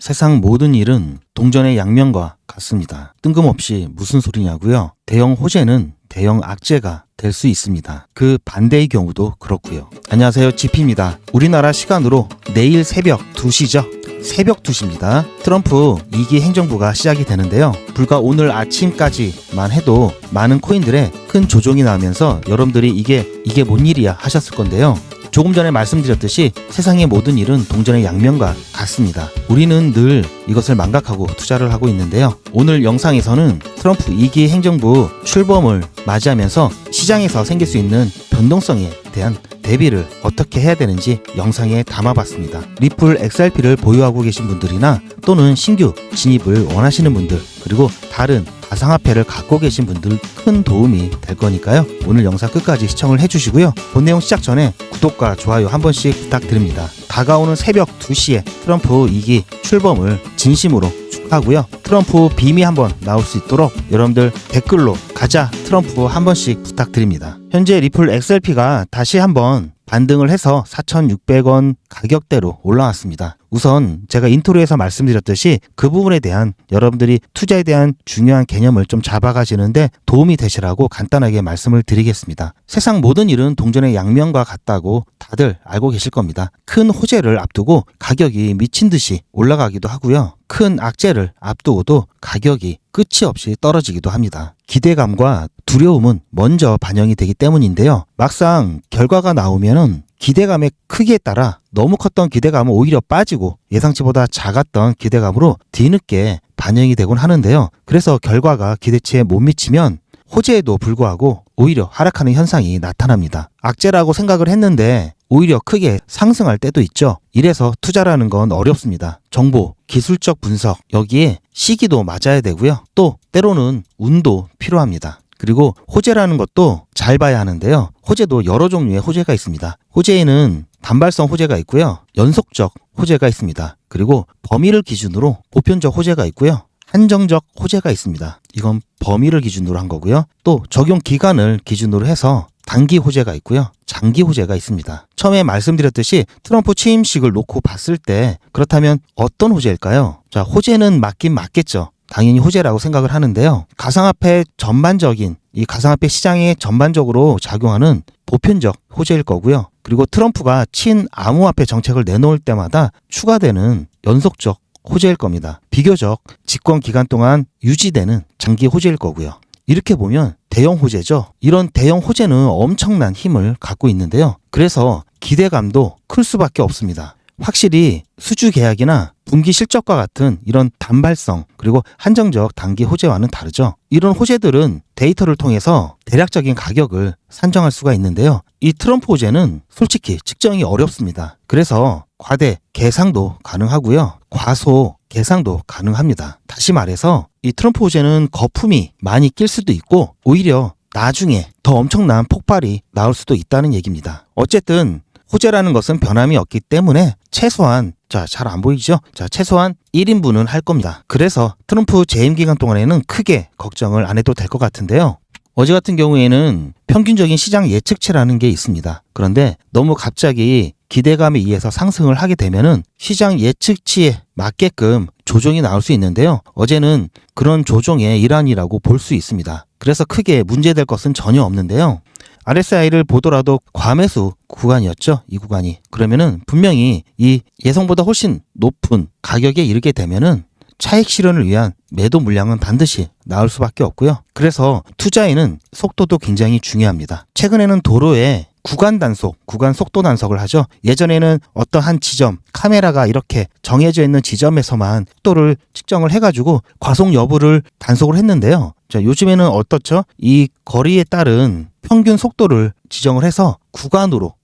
세상 모든 일은 동전의 양면과 같습니다. 뜬금없이 무슨 소리냐고요? 대형 호재는 대형 악재가 될 수 있습니다. 그 반대의 경우도 그렇고요. 안녕하세요, GP입니다. 우리나라 시간으로 내일 새벽 2시죠. 새벽 2시입니다. 트럼프 2기 행정부가 시작이 되는데요. 불과 오늘 아침까지만 해도 많은 코인들의 큰 조종이 나오면서 여러분들이 이게 뭔 일이야 하셨을 건데요. 조금 전에 말씀드렸듯이 세상의 모든 일은 동전의 양면과 같습니다. 우리는 늘 이것을 망각하고 투자를 하고 있는데요. 오늘 영상에서는 트럼프 2기 행정부 출범을 맞이하면서 시장에서 생길 수 있는 변동성에 대한 대비를 어떻게 해야 되는지 영상에 담아봤습니다. 리플 XRP를 보유하고 계신 분들이나 또는 신규 진입을 원하시는 분들, 그리고 다른 가상화폐를 갖고 계신 분들 큰 도움이 될 거니까요. 오늘 영상 끝까지 시청을 해주시고요. 본 내용 시작 전에 구독과 좋아요 한 번씩 부탁드립니다. 다가오는 새벽 2시에 트럼프 2기 출범을 진심으로 축하하고요. 트럼프 빔이 한번 나올 수 있도록 여러분들 댓글로 가자 트럼프 한 번씩 부탁드립니다. 현재 리플 XRP가 다시 한번 반등을 해서 4,600원 가격대로 올라왔습니다. 우선 제가 인트로에서 말씀드렸듯이 그 부분에 대한 여러분들이 투자에 대한 중요한 개념을 좀 잡아가시는데 도움이 되시라고 간단하게 말씀을 드리겠습니다. 세상 모든 일은 동전의 양면과 같다고 다들 알고 계실 겁니다. 큰 호재를 앞두고 가격이 미친 듯이 올라가기도 하고요. 큰 악재를 앞두고도 가격이 끝이 없이 떨어지기도 합니다. 기대감과 두려움은 먼저 반영이 되기 때문인데요. 막상 결과가 나오면은 기대감의 크기에 따라 너무 컸던 기대감은 오히려 빠지고 예상치보다 작았던 기대감으로 뒤늦게 반영이 되곤 하는데요. 그래서 결과가 기대치에 못 미치면 호재에도 불구하고 오히려 하락하는 현상이 나타납니다. 악재라고 생각을 했는데 오히려 크게 상승할 때도 있죠. 이래서 투자라는 건 어렵습니다. 정보, 기술적 분석, 여기에 시기도 맞아야 되고요. 또 때로는 운도 필요합니다. 그리고 호재라는 것도 잘 봐야 하는데요. 호재도 여러 종류의 호재가 있습니다. 호재에는 단발성 호재가 있고요. 연속적 호재가 있습니다. 그리고 범위를 기준으로 보편적 호재가 있고요. 한정적 호재가 있습니다. 이건 범위를 기준으로 한 거고요. 또 적용 기간을 기준으로 해서 단기 호재가 있고요. 장기 호재가 있습니다. 처음에 말씀드렸듯이 트럼프 취임식을 놓고 봤을 때 그렇다면 어떤 호재일까요? 자, 호재는 맞긴 맞겠죠. 당연히 호재라고 생각을 하는데요. 가상화폐 전반적인 이 가상화폐 시장에 전반적으로 작용하는 보편적 호재일 거고요. 그리고 트럼프가 친암호화폐 정책을 내놓을 때마다 추가되는 연속적 호재일 겁니다. 비교적 집권 기간 동안 유지되는 장기 호재일 거고요. 이렇게 보면 대형 호재죠. 이런 대형 호재는 엄청난 힘을 갖고 있는데요. 그래서 기대감도 클 수밖에 없습니다. 확실히 수주 계약이나 분기 실적과 같은 이런 단발성 그리고 한정적 단기 호재와는 다르죠. 이런 호재들은 데이터를 통해서 대략적인 가격을 산정할 수가 있는데요. 이 트럼프 호재는 솔직히 측정이 어렵습니다. 그래서 과대 계상도 가능하고요. 과소 계상도 가능합니다. 다시 말해서 이 트럼프 호재는 거품이 많이 낄 수도 있고 오히려 나중에 더 엄청난 폭발이 나올 수도 있다는 얘기입니다. 어쨌든 호재라는 것은 변함이 없기 때문에 최소한 잘 안 보이죠? 최소한 1인분은 할 겁니다. 그래서 트럼프 재임 기간 동안에는 크게 걱정을 안 해도 될 것 같은데요. 어제 같은 경우에는 평균적인 시장 예측치라는 게 있습니다. 그런데 너무 갑자기 기대감에 의해서 상승을 하게 되면은 시장 예측치에 맞게끔 조정이 나올 수 있는데요. 어제는 그런 조정의 일환이라고 볼 수 있습니다. 그래서 크게 문제될 것은 전혀 없는데요. RSI를 보더라도 과매수 구간이었죠. 이 구간이. 그러면은 분명히 이 예상보다 훨씬 높은 가격에 이르게 되면은 차익 실현을 위한 매도 물량은 반드시 나올 수밖에 없고요. 그래서 투자에는 속도도 굉장히 중요합니다. 최근에는 도로에 구간 단속, 구간 속도 단속을 하죠. 예전에는 어떤 한 지점, 카메라가 이렇게 정해져 있는 지점에서만 속도를 측정을 해가지고 과속 여부를 단속을 했는데요. 자, 요즘에는 어떻죠? 이 거리에 따른 평균 속도를 지정을 해서 구간으로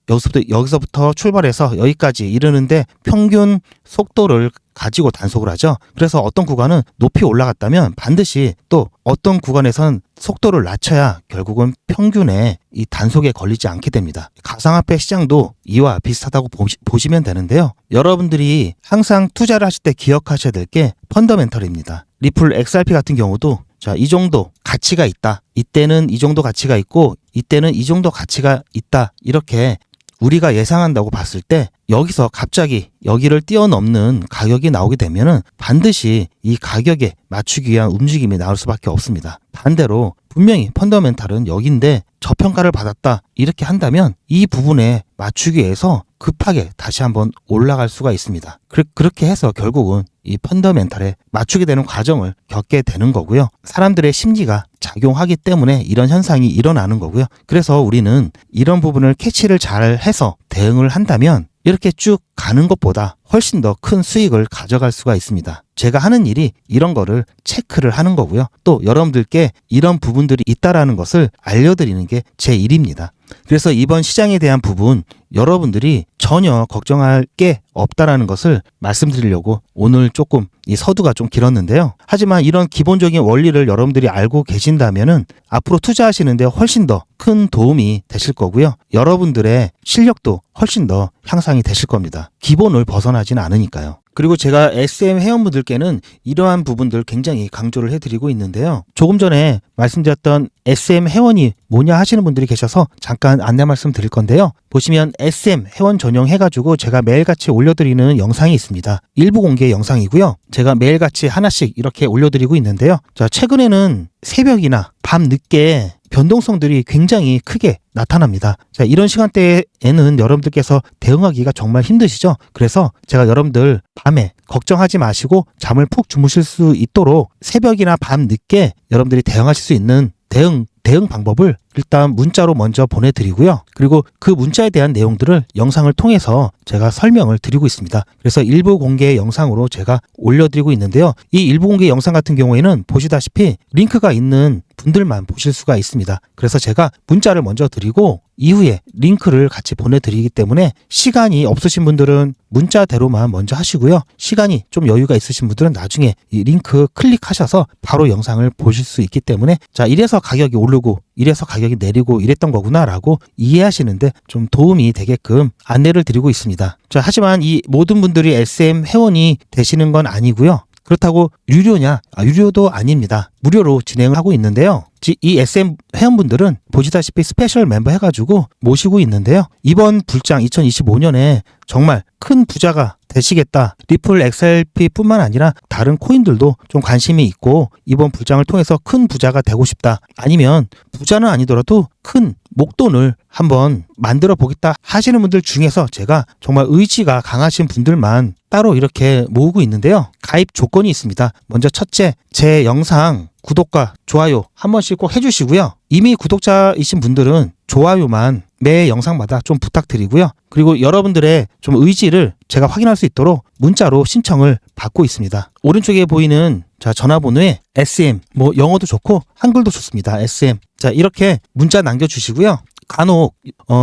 여기서부터 출발해서 여기까지 이르는데 평균 속도를 가지고 단속을 하죠. 그래서 어떤 구간은 높이 올라갔다면 반드시 또 어떤 구간에선 속도를 낮춰야 결국은 평균에 이 단속에 걸리지 않게 됩니다. 가상화폐 시장도 이와 비슷하다고 보시면 되는데요. 여러분들이 항상 투자를 하실 때 기억하셔야 될 게 펀더멘털입니다. 리플 XRP 같은 경우도 이 정도 가치가 있다. 이때는 이 정도 가치가 있고 이때는 이 정도 가치가 있다. 이렇게 우리가 예상한다고 봤을 때 여기서 갑자기 여기를 뛰어넘는 가격이 나오게 되면은 반드시 이 가격에 맞추기 위한 움직임이 나올 수밖에 없습니다. 반대로 분명히 펀더멘탈은 여기인데 저평가를 받았다 이렇게 한다면 이 부분에 맞추기 위해서 급하게 다시 한번 올라갈 수가 있습니다. 그렇게 해서 결국은 이 펀더멘탈에 맞추게 되는 과정을 겪게 되는 거고요. 사람들의 심리가 작용하기 때문에 이런 현상이 일어나는 거고요. 그래서 우리는 이런 부분을 캐치를 잘 해서 대응을 한다면 이렇게 쭉 가는 것보다 훨씬 더 큰 수익을 가져갈 수가 있습니다. 제가 하는 일이 이런 거를 체크를 하는 거고요. 또 여러분들께 이런 부분들이 있다라는 것을 알려드리는 게 제 일입니다. 그래서 이번 시장에 대한 부분 여러분들이 전혀 걱정할 게 없다라는 것을 말씀드리려고 오늘 조금 이 서두가 좀 길었는데요. 하지만 이런 기본적인 원리를 여러분들이 알고 계신다면은 앞으로 투자하시는데 훨씬 더 큰 도움이 되실 거고요. 여러분들의 실력도 훨씬 더 향상이 되실 겁니다. 기본을 벗어나진 않으니까요. 그리고 제가 SM 회원분들께는 이러한 부분들 굉장히 강조를 해드리고 있는데요. 조금 전에 말씀드렸던 SM 회원이 뭐냐 하시는 분들이 계셔서 잠깐 안내 말씀 드릴 건데요. 보시면 SM 회원 전용 해가지고 제가 매일같이 올려드리는 영상이 있습니다. 일부 공개 영상이고요. 제가 매일같이 하나씩 이렇게 올려드리고 있는데요. 자, 최근에는 새벽이나 밤 늦게 변동성들이 굉장히 크게 나타납니다. 자, 이런 시간대에는 여러분들께서 대응하기가 정말 힘드시죠? 그래서 제가 여러분들 밤에 걱정하지 마시고 잠을 푹 주무실 수 있도록 새벽이나 밤 늦게 여러분들이 대응하실 수 있는 대응 방법을 일단 문자로 먼저 보내드리고요. 그리고 그 문자에 대한 내용들을 영상을 통해서 제가 설명을 드리고 있습니다. 그래서 일부 공개 영상으로 제가 올려드리고 있는데요. 이 일부 공개 영상 같은 경우에는 보시다시피 링크가 있는 분들만 보실 수가 있습니다. 그래서 제가 문자를 먼저 드리고 이후에 링크를 같이 보내드리기 때문에 시간이 없으신 분들은 문자대로만 먼저 하시고요. 시간이 좀 여유가 있으신 분들은 나중에 이 링크 클릭하셔서 바로 영상을 보실 수 있기 때문에 자, 이래서 가격이 오르고 이래서 가격이 내리고 이랬던 거구나 라고 이해하시는데 좀 도움이 되게끔 안내를 드리고 있습니다. 자, 하지만 이 모든 분들이 SM 회원이 되시는 건 아니고요. 그렇다고 유료냐? 유료도 아닙니다. 무료로 진행을 하고 있는데요. 이 SM 회원분들은 보시다시피 스페셜 멤버 해가지고 모시고 있는데요. 이번 불장 2025년에 정말 큰 부자가 되시겠다. 리플 XRP 뿐만 아니라 다른 코인들도 좀 관심이 있고 이번 불장을 통해서 큰 부자가 되고 싶다. 아니면 부자는 아니더라도 큰 목돈을 한번 만들어 보겠다 하시는 분들 중에서 제가 정말 의지가 강하신 분들만 따로 이렇게 모으고 있는데요. 가입 조건이 있습니다. 먼저 첫째, 제 영상 구독과 좋아요 한 번씩 꼭 해주시고요. 이미 구독자이신 분들은 좋아요만 매 영상마다 좀 부탁드리고요. 그리고 여러분들의 좀 의지를 제가 확인할 수 있도록 문자로 신청을 받고 있습니다. 오른쪽에 보이는 자, 전화번호에 SM, 영어도 좋고 한글도 좋습니다. SM. 자, 이렇게 문자 남겨주시고요. 간혹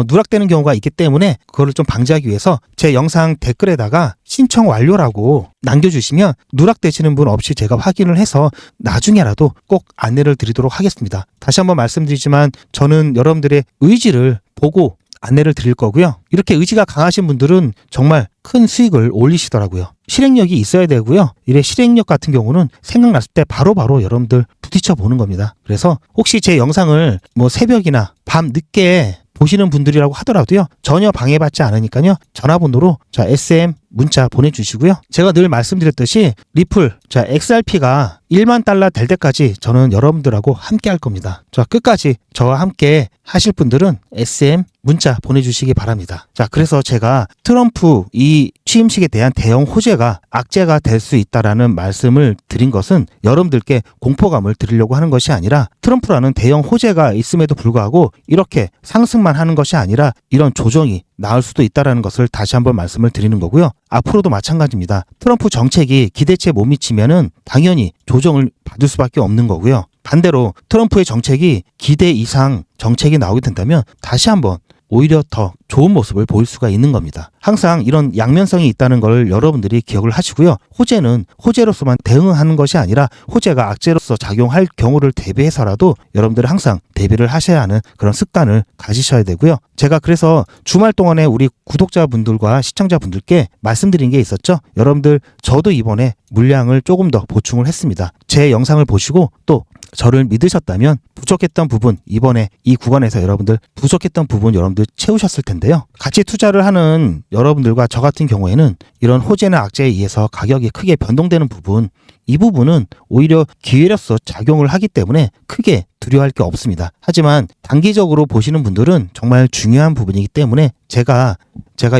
누락되는 경우가 있기 때문에 그거를 좀 방지하기 위해서 제 영상 댓글에다가 신청 완료라고 남겨주시면 누락되시는 분 없이 제가 확인을 해서 나중에라도 꼭 안내를 드리도록 하겠습니다. 다시 한번 말씀드리지만 저는 여러분들의 의지를 보고 안내를 드릴 거고요. 이렇게 의지가 강하신 분들은 정말 큰 수익을 올리시더라고요. 실행력이 있어야 되고요. 이래 실행력 같은 경우는 생각났을 때 바로바로 여러분들 부딪혀 보는 겁니다. 그래서 혹시 제 영상을 새벽이나 밤 늦게 보시는 분들이라고 하더라도요. 전혀 방해받지 않으니까요. 전화번호로 SM 문자 보내주시고요. 제가 늘 말씀드렸듯이 리플, XRP가 1만 달러 될 때까지 저는 여러분들하고 함께 할 겁니다. 끝까지 저와 함께 하실 분들은 SM 문자 보내주시기 바랍니다. 그래서 제가 트럼프 이 취임식에 대한 대형 호재가 악재가 될 수 있다라는 말씀을 드린 것은 여러분들께 공포감을 드리려고 하는 것이 아니라 트럼프라는 대형 호재가 있음에도 불구하고 이렇게 상승만 하는 것이 아니라 이런 조정이 나올 수도 있다는 것을 다시 한번 말씀을 드리는 거고요. 앞으로도 마찬가지입니다. 트럼프 정책이 기대치에 못 미치면은 당연히 조정을 받을 수밖에 없는 거고요. 반대로 트럼프의 정책이 기대 이상 정책이 나오게 된다면 다시 한번 오히려 더 좋은 모습을 보일 수가 있는 겁니다. 항상 이런 양면성이 있다는 걸 여러분들이 기억을 하시고요. 호재는 호재로서만 대응하는 것이 아니라 호재가 악재로서 작용할 경우를 대비해서라도 여러분들은 항상 대비를 하셔야 하는 그런 습관을 가지셔야 되고요. 제가 그래서 주말 동안에 우리 구독자분들과 시청자분들께 말씀드린 게 있었죠. 여러분들 저도 이번에 물량을 조금 더 보충을 했습니다. 제 영상을 보시고 또 저를 믿으셨다면 부족했던 부분, 이번에 이 구간에서 여러분들 부족했던 부분 여러분들 채우셨을 텐데요. 같이 투자를 하는 여러분들과 저 같은 경우에는 이런 호재나 악재에 의해서 가격이 크게 변동되는 부분, 이 부분은 오히려 기회로서 작용을 하기 때문에 크게 두려워할 게 없습니다. 하지만 단기적으로 보시는 분들은 정말 중요한 부분이기 때문에 제가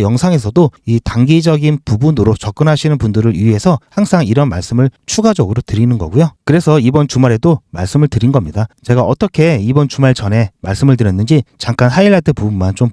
영상에서도 이 단기적인 부분으로 접근하시는 분들을 위해서 항상 이런 말씀을 추가적으로 드리는 거고요. 그래서 이번 주말에도 말씀을 드린 겁니다. 제가 어떻게 이번 주말 전에 말씀을 드렸는지 잠깐 하이라이트 부분만 좀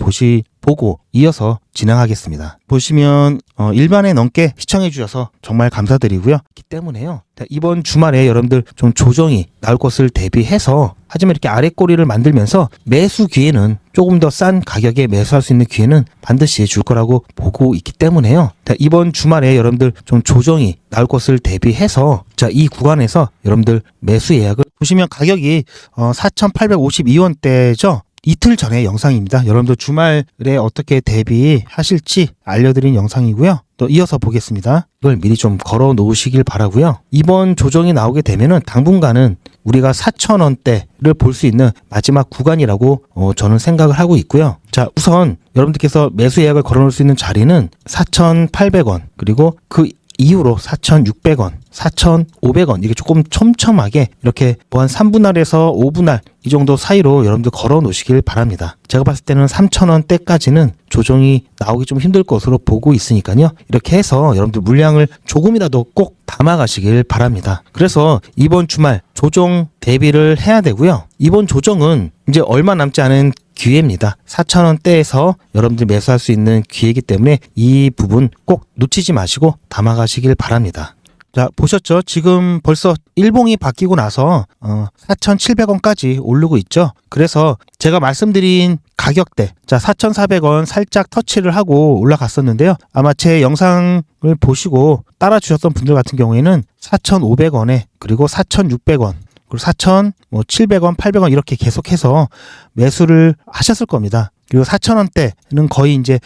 보고 이어서 진행하겠습니다. 보시면 1만회 넘게 시청해 주셔서 정말 감사드리고요. 그 때문에요. 이번 주말에 여러분들 좀 조정이 나올 것을 대비해서 하지만 이렇게 아랫꼬리를 만들면서 매수 기회는 조금 더 싼 가격에 매수할 수 있는 기회는 반드시 줄 거라고 보고 있기 때문에요. 이번 주말에 여러분들 좀 조정이 나올 것을 대비해서 이 구간에서 여러분들 매수 예약을 보시면 가격이 4,852원대죠. 이틀 전의 영상입니다. 여러분들 주말에 어떻게 대비하실지 알려드린 영상이고요. 또 이어서 보겠습니다. 이걸 미리 좀 걸어 놓으시길 바라고요. 이번 조정이 나오게 되면은 당분간은 우리가 4,000원대를 볼 수 있는 마지막 구간이라고 저는 생각을 하고 있고요. 자, 우선 여러분들께서 매수 예약을 걸어 놓을 수 있는 자리는 4,800원 그리고 그 이후로 4,600원, 4,500원 이게 조금 촘촘하게 이렇게 뭐 한 3분할에서 5분할 이 정도 사이로 여러분들 걸어 놓으시길 바랍니다. 제가 봤을 때는 3,000원대까지는 조정이 나오기 좀 힘들 것으로 보고 있으니까요. 이렇게 해서 여러분들 물량을 조금이라도 꼭 담아가시길 바랍니다. 그래서 이번 주말 조정 대비를 해야 되고요. 이번 조정은 이제 얼마 남지 않은 기회입니다. 4,000원대에서 여러분들이 매수할 수 있는 기회이기 때문에 이 부분 꼭 놓치지 마시고 담아가시길 바랍니다. 자, 보셨죠? 지금 벌써 일봉이 바뀌고 나서 4,700원까지 오르고 있죠. 그래서 제가 말씀드린 가격대 4,400원 살짝 터치를 하고 올라갔었는데요. 아마 제 영상을 보시고 따라 주셨던 분들 같은 경우에는 4,500원에 그리고 4,600원 그리고 4,700원, 800원 이렇게 계속해서 매수를 하셨을 겁니다. 그리고 4,000원대는 거의 이제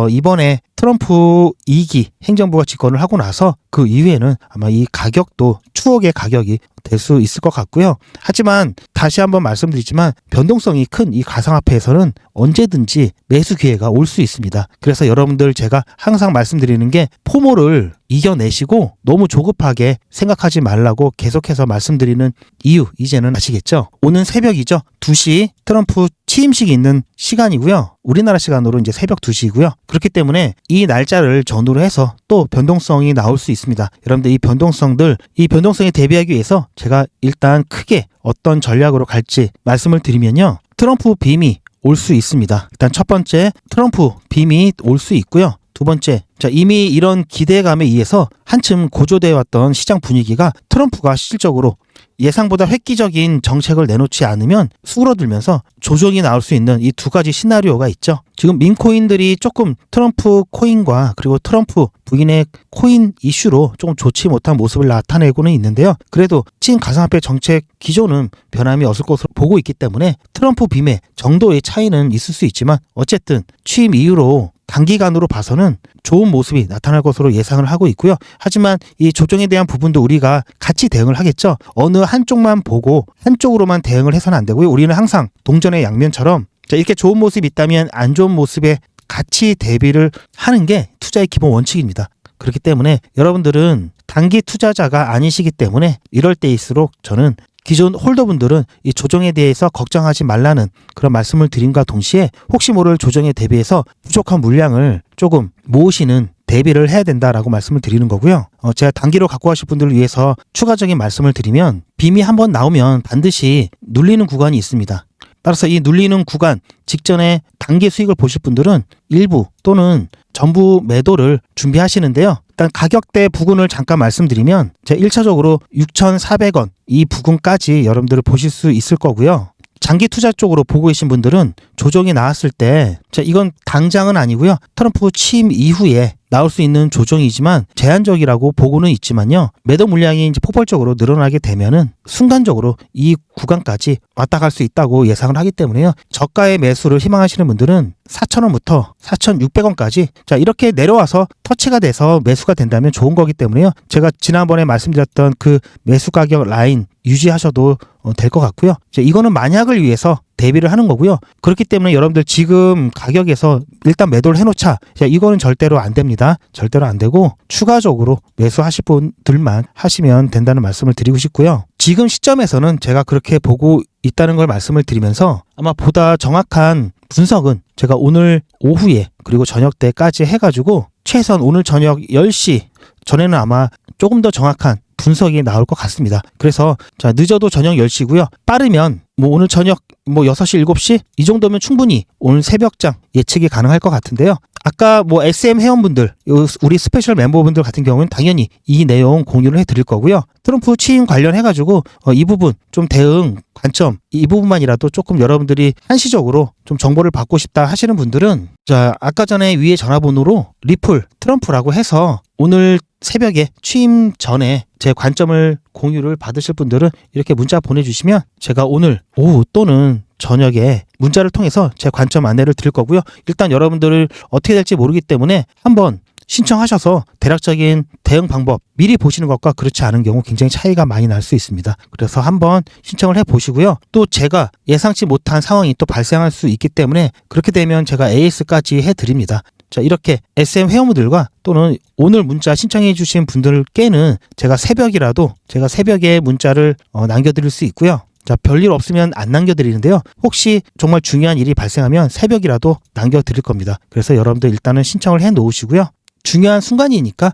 이번에 트럼프 2기 행정부가 집권을 하고 나서 그 이후에는 아마 이 가격도 추억의 가격이 될 수 있을 것 같고요. 하지만 다시 한번 말씀드리지만 변동성이 큰 이 가상화폐에서는 언제든지 매수 기회가 올 수 있습니다. 그래서 여러분들 제가 항상 말씀드리는 게 포모를 이겨내시고 너무 조급하게 생각하지 말라고 계속해서 말씀드리는 이유 이제는 아시겠죠? 오는 새벽이죠. 2시 트럼프 취임식이 있는 시간이고요. 우리나라 시간으로 이제 새벽 2시이고요. 그렇기 때문에 이 날짜를 전후로 해서 또 변동성이 나올 수 있습니다. 여러분들 이 변동성에 대비하기 위해서 제가 일단 크게 어떤 전략으로 갈지 말씀을 드리면요. 트럼프 빔이 올 수 있습니다. 일단 첫 번째 트럼프 빔이 올 수 있고요. 두 번째, 이미 이런 기대감에 의해서 한층 고조되어 왔던 시장 분위기가 트럼프가 실질적으로 예상보다 획기적인 정책을 내놓지 않으면 수그러들면서 조정이 나올 수 있는 이 두 가지 시나리오가 있죠. 지금 민코인들이 조금 트럼프 코인과 그리고 트럼프 부인의 코인 이슈로 조금 좋지 못한 모습을 나타내고는 있는데요. 그래도 찐 가상화폐 정책 기조는 변함이 없을 것으로 보고 있기 때문에 트럼프 빔의 정도의 차이는 있을 수 있지만 어쨌든 취임 이후로 단기간으로 봐서는 좋은 모습이 나타날 것으로 예상을 하고 있고요. 하지만 이 조정에 대한 부분도 우리가 같이 대응을 하겠죠. 어느 한쪽만 보고 한쪽으로만 대응을 해서는 안 되고요. 우리는 항상 동전의 양면처럼 이렇게 좋은 모습이 있다면 안 좋은 모습에 같이 대비를 하는 게 투자의 기본 원칙입니다. 그렇기 때문에 여러분들은 단기 투자자가 아니시기 때문에 이럴 때일수록 저는 기존 홀더분들은 이 조정에 대해서 걱정하지 말라는 그런 말씀을 드림과 동시에 혹시 모를 조정에 대비해서 부족한 물량을 조금 모으시는 대비를 해야 된다라고 말씀을 드리는 거고요. 제가 단기로 갖고 가실 분들을 위해서 추가적인 말씀을 드리면 빔이 한번 나오면 반드시 눌리는 구간이 있습니다. 따라서 이 눌리는 구간 직전에 단기 수익을 보실 분들은 일부 또는 전부 매도를 준비하시는데요. 일단 가격대 부근을 잠깐 말씀드리면 제가 1차적으로 6,400원 이 부근까지 여러분들을 보실 수 있을 거고요. 장기 투자 쪽으로 보고 계신 분들은 조정이 나왔을 때, 자, 이건 당장은 아니고요. 트럼프 취임 이후에 나올 수 있는 조정이지만 제한적이라고 보고는 있지만요. 매도 물량이 이제 폭발적으로 늘어나게 되면은 순간적으로 이 구간까지 왔다 갈 수 있다고 예상을 하기 때문에요. 저가의 매수를 희망하시는 분들은 4,000원부터 4,600원까지 자, 이렇게 내려와서 터치가 돼서 매수가 된다면 좋은 거기 때문에요. 제가 지난번에 말씀드렸던 그 매수 가격 라인 유지하셔도 될 것 같고요. 이거는 만약을 위해서 대비를 하는 거고요. 그렇기 때문에 여러분들 지금 가격에서 일단 매도를 해놓자. 이거는 절대로 안 됩니다. 절대로 안 되고 추가적으로 매수하실 분들만 하시면 된다는 말씀을 드리고 싶고요. 지금 시점에서는 제가 그렇게 보고 있다는 걸 말씀을 드리면서 아마 보다 정확한 분석은 제가 오늘 오후에 그리고 저녁 때까지 해가지고 최소한 오늘 저녁 10시 전에는 아마 조금 더 정확한 분석이 나올 것 같습니다. 그래서 자, 늦어도 저녁 10시고요. 빠르면 뭐 오늘 저녁 6시, 7시 이 정도면 충분히 오늘 새벽장 예측이 가능할 것 같은데요. 아까 SM 회원분들, 우리 스페셜 멤버분들 같은 경우는 당연히 이 내용 공유를 해드릴 거고요. 트럼프 취임 관련해가지고 이 부분 좀 대응 관점 이 부분만이라도 조금 여러분들이 한시적으로 좀 정보를 받고 싶다 하시는 분들은 자, 아까 전에 위에 전화번호로 리플 트럼프라고 해서 오늘 새벽에 취임 전에 제 관점을 공유를 받으실 분들은 이렇게 문자 보내주시면 제가 오늘 오후 또는 저녁에 문자를 통해서 제 관점 안내를 드릴 거고요. 일단 여러분들을 어떻게 될지 모르기 때문에 한번 신청하셔서 대략적인 대응 방법 미리 보시는 것과 그렇지 않은 경우 굉장히 차이가 많이 날 수 있습니다. 그래서 한번 신청을 해보시고요. 또 제가 예상치 못한 상황이 또 발생할 수 있기 때문에 그렇게 되면 제가 AS까지 해드립니다. 자, 이렇게 SM 회원분들과 또는 오늘 문자 신청해 주신 분들께는 제가 새벽에 문자를 남겨드릴 수 있고요. 자, 별일 없으면 안 남겨드리는데요. 혹시 정말 중요한 일이 발생하면 새벽이라도 남겨드릴 겁니다. 그래서 여러분들 일단은 신청을 해 놓으시고요. 중요한 순간이니까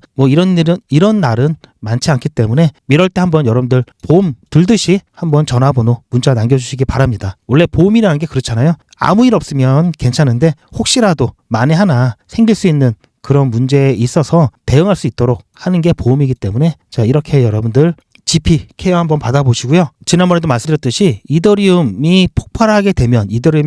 이런 날은 많지 않기 때문에 이럴 때 한번 여러분들 보험 들듯이 한번 전화번호 문자 남겨주시기 바랍니다. 원래 보험이라는 게 그렇잖아요. 아무 일 없으면 괜찮은데 혹시라도 만에 하나 생길 수 있는 그런 문제에 있어서 대응할 수 있도록 하는 게 보험이기 때문에 자, 이렇게 여러분들 GP 케어 한번 받아보시고요. 지난번에도 말씀드렸듯이 이더리움의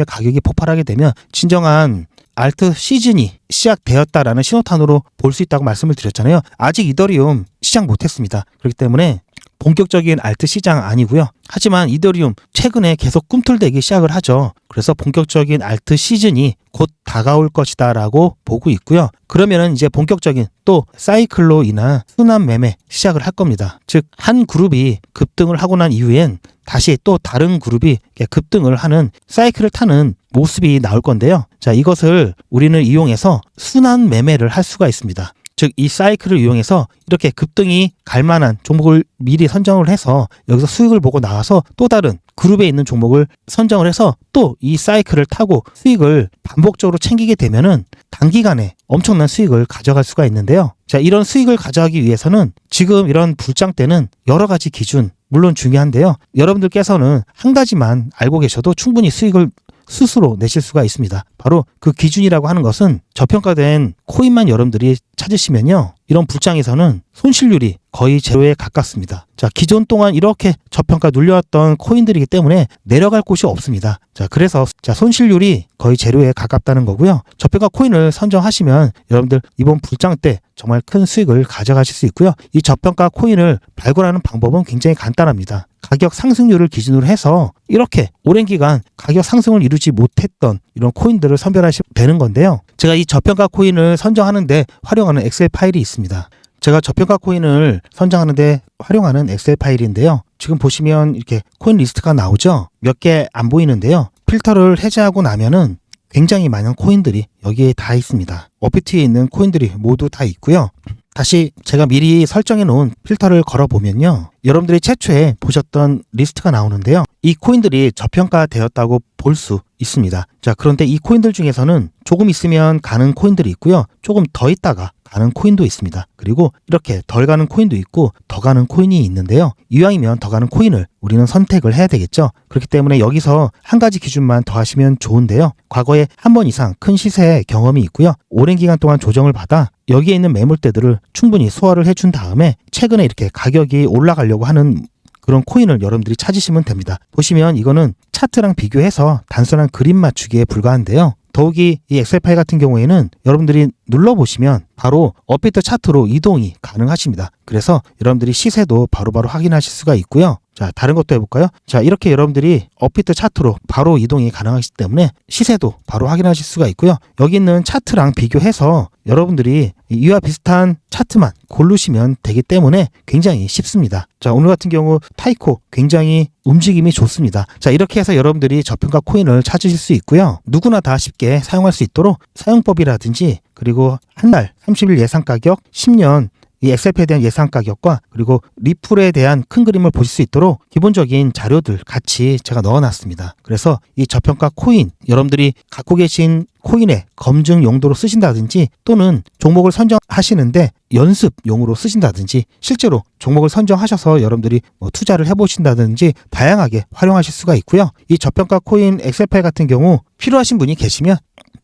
가격이 폭발하게 되면 진정한 알트 시즌이 시작되었다라는 신호탄으로 볼 수 있다고 말씀을 드렸잖아요. 아직 이더리움 시작 못했습니다. 그렇기 때문에 본격적인 알트 시장 아니고요. 하지만 이더리움 최근에 계속 꿈틀대기 시작을 하죠. 그래서 본격적인 알트 시즌이 곧 다가올 것이다 라고 보고 있고요. 그러면은 이제 본격적인 또 사이클로 인한 순환 매매 시작을 할 겁니다. 즉 한 그룹이 급등을 하고 난 이후엔 다시 또 다른 그룹이 급등을 하는 사이클을 타는 모습이 나올 건데요. 자, 이것을 우리는 이용해서 순환 매매를 할 수가 있습니다. 즉 이 사이클을 이용해서 이렇게 급등이 갈 만한 종목을 미리 선정을 해서 여기서 수익을 보고 나와서 또 다른 그룹에 있는 종목을 선정을 해서 또 이 사이클을 타고 수익을 반복적으로 챙기게 되면은 단기간에 엄청난 수익을 가져갈 수가 있는데요. 자, 이런 수익을 가져가기 위해서는 지금 이런 불장 때는 여러 가지 기준 물론 중요한데요. 여러분들께서는 한 가지만 알고 계셔도 충분히 수익을 스스로 내실 수가 있습니다. 바로 그 기준이라고 하는 것은 저평가된 코인만 여러분들이 찾으시면요. 이런 불장에서는 손실률이 거의 제로에 가깝습니다. 자, 기존 동안 이렇게 저평가 눌려왔던 코인들이기 때문에 내려갈 곳이 없습니다. 자, 그래서 손실률이 거의 제로에 가깝다는 거고요. 저평가 코인을 선정하시면 여러분들 이번 불장 때 정말 큰 수익을 가져가실 수 있고요. 이 저평가 코인을 발굴하는 방법은 굉장히 간단합니다. 가격 상승률을 기준으로 해서 이렇게 오랜 기간 가격 상승을 이루지 못했던 이런 코인들을 선별하시면 되는 건데요. 제가 이 저평가 코인을 선정하는데 활용하는 엑셀 파일이 있습니다. 제가 저평가 코인을 선정하는데 활용하는 엑셀 파일인데요. 지금 보시면 이렇게 코인 리스트가 나오죠. 몇 개 안 보이는데요. 필터를 해제하고 나면은 굉장히 많은 코인들이 여기에 다 있습니다. 업비트에 있는 코인들이 모두 다 있고요. 다시 제가 미리 설정해 놓은 필터를 걸어보면요. 여러분들이 최초에 보셨던 리스트가 나오는데요. 이 코인들이 저평가되었다고 볼 수 있습니다. 자, 그런데 이 코인들 중에서는 조금 있으면 가는 코인들이 있고요. 조금 더 있다가 가는 코인도 있습니다. 그리고 이렇게 덜 가는 코인도 있고 더 가는 코인이 있는데요. 이왕이면 더 가는 코인을 우리는 선택을 해야 되겠죠. 그렇기 때문에 여기서 한 가지 기준만 더 하시면 좋은데요. 과거에 한 번 이상 큰 시세 경험이 있고요. 오랜 기간 동안 조정을 받아 여기에 있는 매물대들을 충분히 소화를 해준 다음에 최근에 이렇게 가격이 올라가려고 하는 그런 코인을 여러분들이 찾으시면 됩니다. 보시면 이거는 차트랑 비교해서 단순한 그림 맞추기에 불과한데요. 더욱이 이 엑셀 파일 같은 경우에는 여러분들이 눌러보시면 바로 업비트 차트로 이동이 가능하십니다. 그래서 여러분들이 시세도 바로바로 확인하실 수가 있고요. 자, 다른 것도 해볼까요? 자, 이렇게 여러분들이 업비트 차트로 바로 이동이 가능하기 때문에 시세도 바로 확인하실 수가 있고요. 여기 있는 차트랑 비교해서 여러분들이 이와 비슷한 차트만 고르시면 되기 때문에 굉장히 쉽습니다. 자, 오늘 같은 경우 타이코 굉장히 움직임이 좋습니다. 자, 이렇게 해서 여러분들이 저평가 코인을 찾으실 수 있고요. 누구나 다 쉽게 사용할 수 있도록 사용법이라든지 그리고 한 달 30일 예상 가격, 10년 이 엑셀파일에 대한 예상 가격과 그리고 리플에 대한 큰 그림을 보실 수 있도록 기본적인 자료들 같이 제가 넣어놨습니다. 그래서 이 저평가 코인, 여러분들이 갖고 계신 코인의 검증 용도로 쓰신다든지 또는 종목을 선정하시는데 연습용으로 쓰신다든지 실제로 종목을 선정하셔서 여러분들이 투자를 해보신다든지 다양하게 활용하실 수가 있고요. 이 저평가 코인 엑셀 파일 같은 경우 필요하신 분이 계시면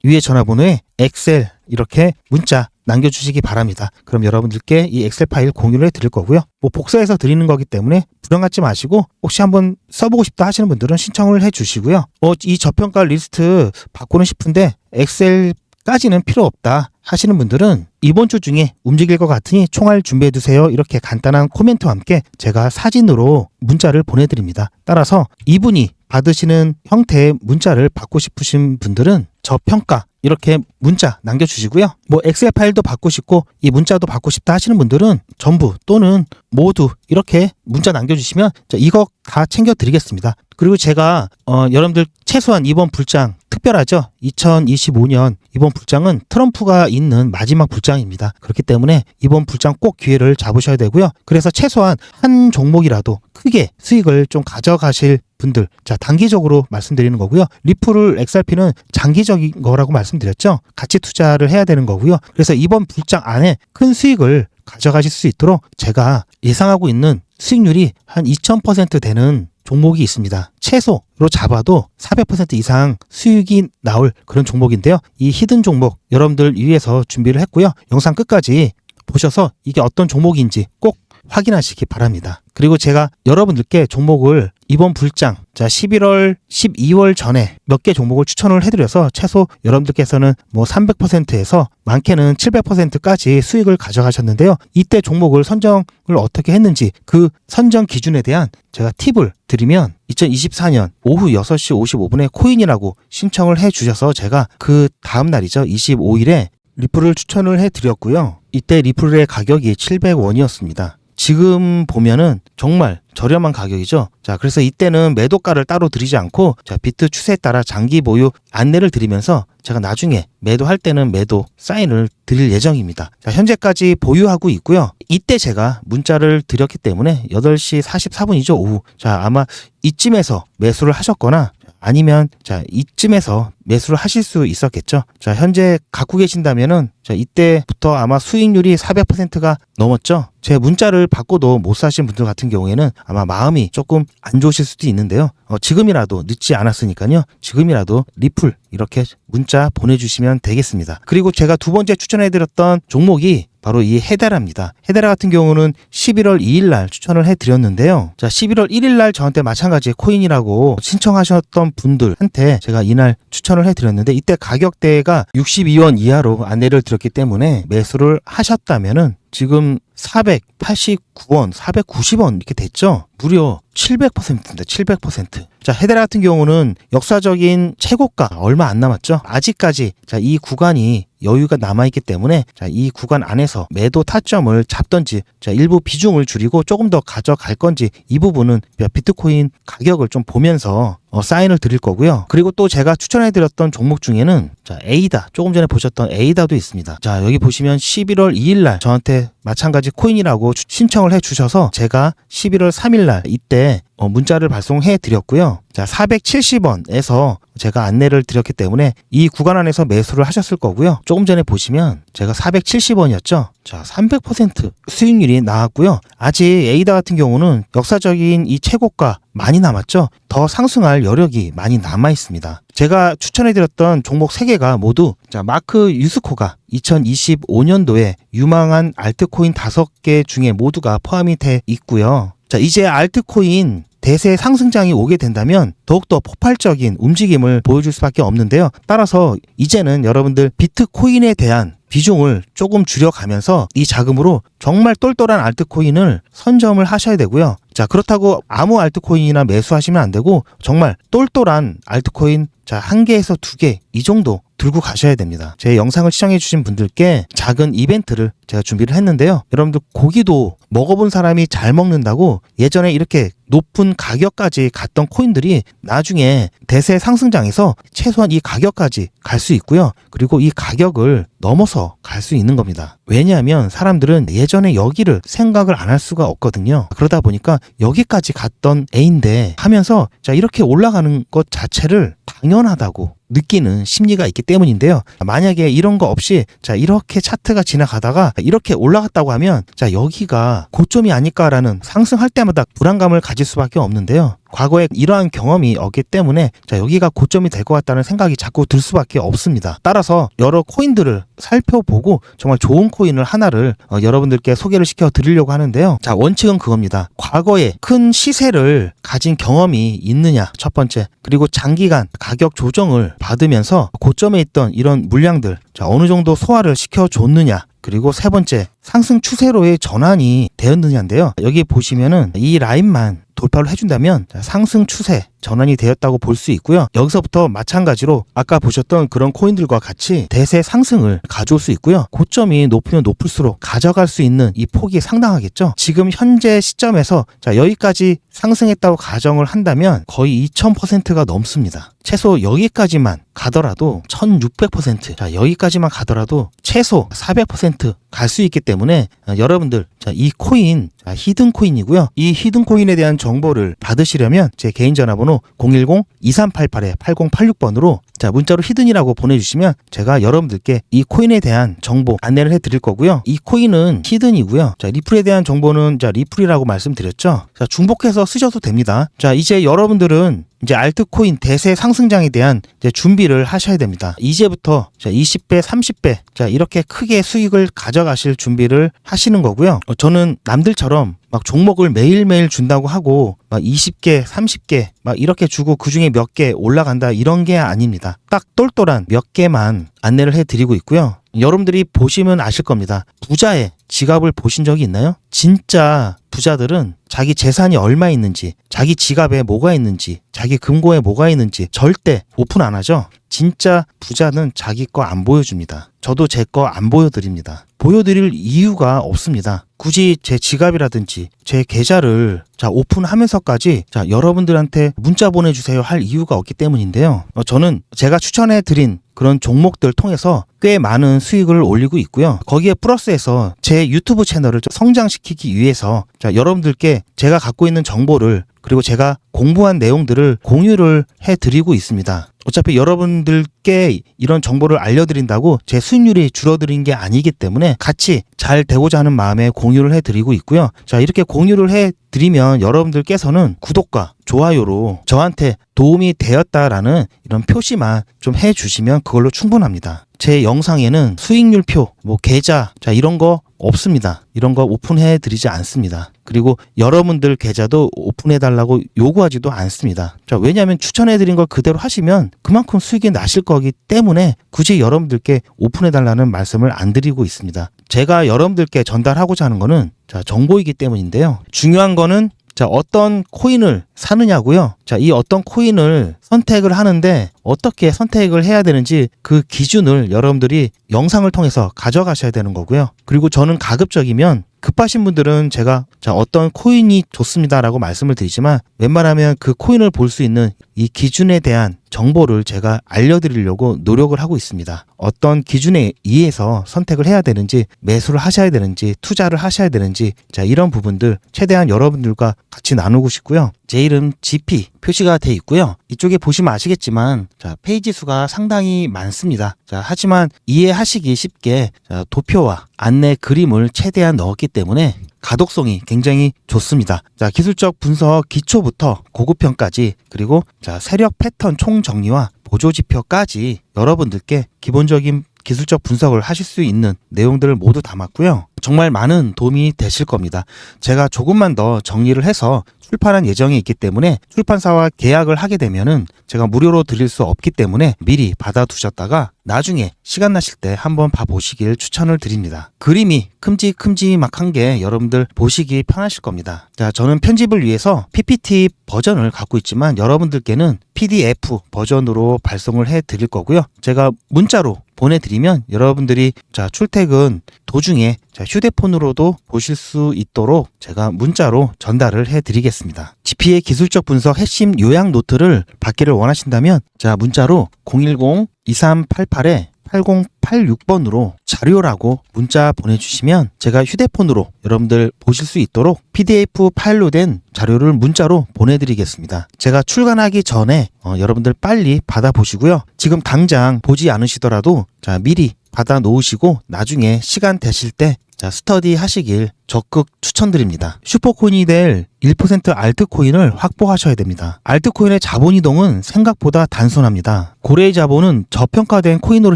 위에 전화번호에 엑셀 이렇게 문자 남겨주시기 바랍니다. 그럼 여러분들께 이 엑셀 파일 공유를 해드릴 거고요. 복사해서 드리는 거기 때문에 부담 갖지 마시고 혹시 한번 써보고 싶다 하시는 분들은 신청을 해주시고요. 이 저평가 리스트 바꾸는 싶은데 엑셀까지는 필요 없다 하시는 분들은 이번 주 중에 움직일 것 같으니 총알 준비해두세요. 이렇게 간단한 코멘트와 함께 제가 사진으로 문자를 보내드립니다. 따라서 이분이 받으시는 형태의 문자를 받고 싶으신 분들은 저평가 이렇게 문자 남겨주시고요. 엑셀 파일도 받고 싶고 이 문자도 받고 싶다 하시는 분들은 전부 또는 모두 이렇게 문자 남겨주시면 이거 다 챙겨드리겠습니다. 그리고 제가 여러분들 최소한 이번 불장 특별하죠. 2025년 이번 불장은 트럼프가 있는 마지막 불장입니다. 그렇기 때문에 이번 불장 꼭 기회를 잡으셔야 되고요. 그래서 최소한 한 종목이라도 크게 수익을 좀 가져가실 분들, 자, 단기적으로 말씀드리는 거고요. 리플을 XRP는 장기적인 거라고 말씀드렸죠. 가치 투자를 해야 되는 거고요. 그래서 이번 불장 안에 큰 수익을 가져가실 수 있도록 제가 예상하고 있는 수익률이 한 2000% 되는 종목이 있습니다. 최소로 잡아도 400% 이상 수익이 나올 그런 종목인데요. 이 히든 종목 여러분들 위해서 준비를 했고요. 영상 끝까지 보셔서 이게 어떤 종목인지 꼭 확인하시기 바랍니다. 그리고 제가 여러분들께 종목을 이번 불장, 자 11월, 12월 전에 몇 개 종목을 추천을 해드려서 최소 여러분들께서는 300%에서 많게는 700%까지 수익을 가져가셨는데요. 이때 종목을 선정을 어떻게 했는지 그 선정 기준에 대한 제가 팁을 드리면 2024년 오후 6시 55분에 코인이라고 신청을 해주셔서 제가 그 다음 날이죠. 25일에 리플을 추천을 해드렸고요. 이때 리플의 가격이 700원이었습니다. 지금 보면은 정말 저렴한 가격이죠. 자, 그래서 이때는 매도가를 따로 드리지 않고 자, 비트 추세에 따라 장기 보유 안내를 드리면서 제가 나중에 매도할 때는 매도 사인을 드릴 예정입니다. 자, 현재까지 보유하고 있고요. 이때 제가 문자를 드렸기 때문에 8시 44분이죠, 오후. 자, 아마 이쯤에서 매수를 하셨거나 아니면 자, 이쯤에서 매수를 하실 수 있었겠죠. 자, 현재 갖고 계신다면은 자, 이때부터 아마 수익률이 400%가 넘었죠. 제 문자를 받고도 못 사신 분들 같은 경우에는 아마 마음이 조금 안 좋으실 수도 있는데요. 지금이라도 늦지 않았으니까요. 지금이라도 리플 이렇게 문자 보내주시면 되겠습니다. 그리고 제가 두 번째 추천해드렸던 종목이 바로 이 헤데라입니다. 헤데라 같은 경우는 11월 2일 날 추천을 해드렸는데요. 자, 11월 1일 날 저한테 마찬가지 코인이라고 신청하셨던 분들한테 제가 이날 추천을 해드렸는데 이때 가격대가 62원 이하로 안내를 드렸기 때문에 매수를 하셨다면은 지금 489원, 490원 이렇게 됐죠? 무려 700%입니다. 700%. 자, 헤데라 같은 경우는 역사적인 최고가 얼마 안 남았죠? 아직까지 자, 이 구간이 여유가 남아있기 때문에 자, 이 구간 안에서 매도 타점을 잡던지 자, 일부 비중을 줄이고 조금 더 가져갈 건지 이 부분은 비트코인 가격을 좀 보면서 사인을 드릴 거고요. 그리고 또 제가 추천해드렸던 종목 중에는 자, 에이다, 조금 전에 보셨던 에이다도 있습니다. 자, 여기 보시면 11월 2일 날 저한테 마찬가지 코인이라고 신청을 해주셔서 제가 11월 3일 날 이때 문자를 발송해 드렸고요. 자, 470원에서 제가 안내를 드렸기 때문에 이 구간 안에서 매수를 하셨을 거고요. 조금 전에 보시면 제가 470원이었죠. 자, 300% 수익률이 나왔고요. 아직 에이다 같은 경우는 역사적인 이 최고가 많이 남았죠. 더 상승할 여력이 많이 남아 있습니다. 제가 추천해드렸던 종목 3개가 모두 자, 마크 유스코가 2025년도에 유망한 알트코인 5개 중에 모두가 포함이 돼 있고요. 자, 이제 알트코인 대세 상승장이 오게 된다면 더욱더 폭발적인 움직임을 보여줄 수밖에 없는데요. 따라서 이제는 여러분들 비트코인에 대한 비중을 조금 줄여가면서 이 자금으로 정말 똘똘한 알트코인을 선점을 하셔야 되고요. 자, 그렇다고 아무 알트코인이나 매수하시면 안 되고 정말 똘똘한 알트코인 자, 1개에서 2개 이 정도 들고 가셔야 됩니다. 제 영상을 시청해 주신 분들께 작은 이벤트를 제가 준비를 했는데요. 여러분들 고기도 먹어본 사람이 잘 먹는다고 예전에 이렇게 높은 가격까지 갔던 코인들이 나중에 대세 상승장에서 최소한 이 가격까지 갈 수 있고요. 그리고 이 가격을 넘어서 갈 수 있는 겁니다. 왜냐하면 사람들은 예전에 여기를 생각을 안 할 수가 없거든요. 그러다 보니까 여기까지 갔던 A인데 하면서 자, 이렇게 올라가는 것 자체를 당연하다고 느끼는 심리가 있기 때문인데요. 만약에 이런 거 없이 자, 이렇게 차트가 지나가다가 이렇게 올라갔다고 하면 자, 여기가 고점이 아닐까라는 상승할 때마다 불안감을 가질 수밖에 없는데요. 과거에 이러한 경험이 없기 때문에 자, 여기가 고점이 될 것 같다는 생각이 자꾸 들 수밖에 없습니다. 따라서 여러 코인들을 살펴보고 정말 좋은 코인을 하나를 여러분들께 소개를 시켜 드리려고 하는데요. 자, 원칙은 그겁니다. 과거에 큰 시세를 가진 경험이 있느냐 첫 번째, 그리고 장기간 가격 조정을 받으면서 고점에 있던 이런 물량들 자, 어느 정도 소화를 시켜줬느냐, 그리고 세 번째, 상승 추세로의 전환이 되었느냐인데요. 여기 보시면은 이 라인만 돌파를 해준다면 상승 추세 전환이 되었다고 볼 수 있고요. 여기서부터 마찬가지로 아까 보셨던 그런 코인들과 같이 대세 상승을 가져올 수 있고요. 고점이 높으면 높을수록 가져갈 수 있는 이 폭이 상당하겠죠. 지금 현재 시점에서 자, 여기까지 상승했다고 가정을 한다면 거의 2000%가 넘습니다. 최소 여기까지만 가더라도 1600%, 자, 여기까지만 가더라도 최소 400% 갈 수 있기 때문에 여러분들 자, 이 코인 히든 코인이고요. 이 히든 코인에 대한 정보를 받으시려면 제 개인 전화번호 010-2388-8086번으로 자, 문자로 히든이라고 보내주시면 제가 여러분들께 이 코인에 대한 정보 안내를 해드릴 거고요. 이 코인은 히든이고요. 자, 리플에 대한 정보는 자, 리플이라고 말씀드렸죠. 자, 중복해서 쓰셔도 됩니다. 자, 이제 여러분들은 이제 알트코인 대세 상승장에 대한 이제 준비를 하셔야 됩니다. 이제부터 자, 20배, 30배 자, 이렇게 크게 수익을 가져가실 준비를 하시는 거고요. 저는 남들처럼 막 종목을 매일매일 준다고 하고 막 20개, 30개 막 이렇게 주고 그중에 몇 개 올라간다 이런 게 아닙니다. 딱 똘똘한 몇 개만 안내를 해드리고 있고요. 여러분들이 보시면 아실 겁니다. 부자의 지갑을 보신 적이 있나요? 진짜 부자들은 자기 재산이 얼마 있는지, 자기 지갑에 뭐가 있는지, 자기 금고에 뭐가 있는지 절대 오픈 안 하죠. 진짜 부자는 자기 거 안 보여줍니다. 저도 제 거 안 보여드립니다. 보여드릴 이유가 없습니다. 굳이 제 지갑이라든지 제 계좌를 자, 오픈하면서까지 자, 여러분들한테 문자 보내주세요 할 이유가 없기 때문인데요. 저는 제가 추천해드린 그런 종목들 통해서 꽤 많은 수익을 올리고 있고요. 거기에 플러스해서 제 유튜브 채널을 성장시키기 위해서 자, 여러분들께 제가 갖고 있는 정보를 그리고 제가 공부한 내용들을 공유를 해드리고 있습니다. 어차피 여러분들께 이런 정보를 알려드린다고 제 수익률이 줄어드는 게 아니기 때문에 같이 잘 되고자 하는 마음에 공유를 해드리고 있고요. 자, 이렇게 공유를 해드리면 여러분들께서는 구독과 좋아요로 저한테 도움이 되었다라는 이런 표시만 좀 해주시면 그걸로 충분합니다. 제 영상에는 수익률표, 계좌, 자, 이런 거 없습니다. 이런 거 오픈해 드리지 않습니다. 그리고 여러분들 계좌도 오픈해 달라고 요구하지도 않습니다. 자, 왜냐하면 추천해 드린 걸 그대로 하시면 그만큼 수익이 나실 거기 때문에 굳이 여러분들께 오픈해 달라는 말씀을 안 드리고 있습니다. 제가 여러분들께 전달하고자 하는 거는 자, 정보이기 때문인데요. 중요한 거는 자, 어떤 코인을 사느냐고요. 자, 이 어떤 코인을 선택을 하는데 어떻게 선택을 해야 되는지 그 기준을 여러분들이 영상을 통해서 가져가셔야 되는 거고요. 그리고 저는 가급적이면 급하신 분들은 제가 자, 어떤 코인이 좋습니다라고 말씀을 드리지만 웬만하면 그 코인을 볼 수 있는 이 기준에 대한 정보를 제가 알려드리려고 노력을 하고 있습니다. 어떤 기준에 의해서 선택을 해야 되는지, 매수를 하셔야 되는지, 투자를 하셔야 되는지, 자, 이런 부분들 최대한 여러분들과 같이 나누고 싶고요. 제 이름 GP 표시가 돼 있고요. 이쪽에 보시면 아시겠지만 자, 페이지 수가 상당히 많습니다. 자, 하지만 이해하시기 쉽게 자, 도표와 안내 그림을 최대한 넣었기 때문에 가독성이 굉장히 좋습니다. 자, 기술적 분석 기초부터 고급형까지 그리고 자, 세력 패턴 총정리와 보조지표까지 여러분들께 기본적인 기술적 분석을 하실 수 있는 내용들을 모두 담았고요. 정말 많은 도움이 되실 겁니다. 제가 조금만 더 정리를 해서 출판할 예정이 있기 때문에 출판사와 계약을 하게 되면은 제가 무료로 드릴 수 없기 때문에 미리 받아두셨다가 나중에 시간 나실 때 한번 봐보시길 추천을 드립니다. 그림이 큼직큼직한 게 여러분들 보시기 편하실 겁니다. 자, 저는 편집을 위해서 PPT 버전을 갖고 있지만 여러분들께는 PDF 버전으로 발송을 해 드릴 거고요. 제가 문자로 보내드리면 여러분들이 출퇴근 도중에 휴대폰으로도 보실 수 있도록 제가 문자로 전달을 해드리겠습니다. GP의 기술적 분석 핵심 요약 노트를 받기를 원하신다면 문자로 010-2388-8086번으로 자료라고 문자 보내주시면 제가 휴대폰으로 여러분들 보실 수 있도록 PDF 파일로 된 자료를 문자로 보내드리겠습니다. 제가 출간하기 전에 여러분들 빨리 받아보시고요. 지금 당장 보지 않으시더라도 미리 받아 놓으시고 나중에 시간 되실 때 스터디 하시길 적극 추천드립니다. 슈퍼코인이 될 1% 알트코인을 확보하셔야 됩니다. 알트코인의 자본 이동은 생각보다 단순합니다. 고래의 자본은 저평가된 코인으로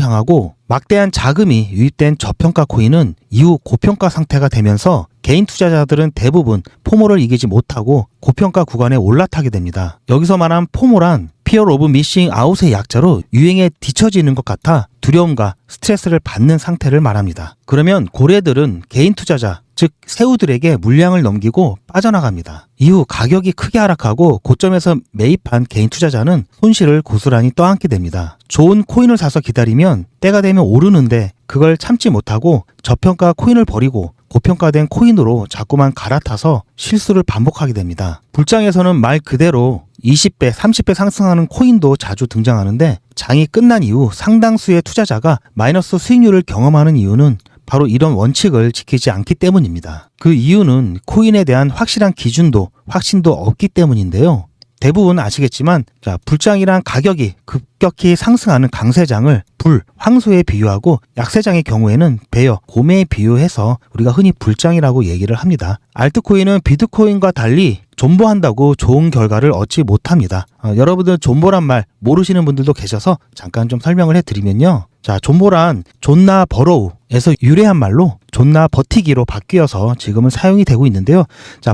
향하고 막대한 자금이 유입된 저평가 코인은 이후 고평가 상태가 되면서 개인 투자자들은 대부분 포모를 이기지 못하고 고평가 구간에 올라타게 됩니다. 여기서 말한 포모란 Fear of Missing Out의 약자로 유행에 뒤처지는 것 같아 두려움과 스트레스를 받는 상태를 말합니다. 그러면 고래들은 개인 투자자, 즉 새우들에게 물량을 넘기고 빠져나갑니다. 이후 가격이 크게 하락하고 고점에서 매입한 개인 투자자는 손실을 고스란히 떠안게 됩니다. 좋은 코인을 사서 기다리면 때가 되면 오르는데 그걸 참지 못하고 저평가 코인을 버리고 고평가된 코인으로 자꾸만 갈아타서 실수를 반복하게 됩니다. 불장에서는 말 그대로 20배, 30배 상승하는 코인도 자주 등장하는데 장이 끝난 이후 상당수의 투자자가 마이너스 수익률을 경험하는 이유는 바로 이런 원칙을 지키지 않기 때문입니다. 그 이유는 코인에 대한 확실한 기준도 확신도 없기 때문인데요. 대부분 아시겠지만 불장이란 가격이 급격히 상승하는 강세장을 불, 황소에 비유하고 약세장의 경우에는 베어, 곰에 비유해서 우리가 흔히 불장이라고 얘기를 합니다. 알트코인은 비트코인과 달리 존버한다고 좋은 결과를 얻지 못합니다. 여러분들 존버란 말 모르시는 분들도 계셔서 잠깐 좀 설명을 해드리면요. 존버란 존나 버로우에서 유래한 말로 존나 버티기로 바뀌어서 지금은 사용이 되고 있는데요.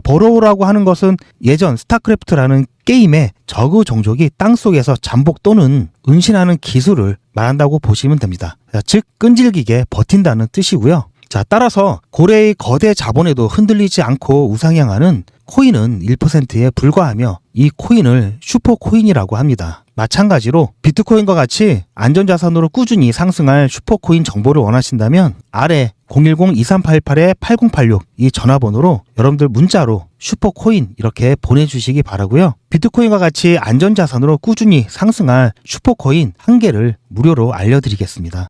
버로우라고 하는 것은 예전 스타크래프트라는 게임의 저그 종족이 땅속에서 잠복 또는 은신하는 기술을 말한다고 보시면 됩니다. 즉 끈질기게 버틴다는 뜻이고요. 따라서 고래의 거대 자본에도 흔들리지 않고 우상향하는 코인은 1%에 불과하며 이 코인을 슈퍼코인이라고 합니다. 마찬가지로 비트코인과 같이 안전자산으로 꾸준히 상승할 슈퍼코인 정보를 원하신다면 아래 010-2388-8086 이 전화번호로 여러분들 문자로 슈퍼코인 이렇게 보내주시기 바라고요. 비트코인과 같이 안전자산으로 꾸준히 상승할 슈퍼코인 한 개를 무료로 알려드리겠습니다.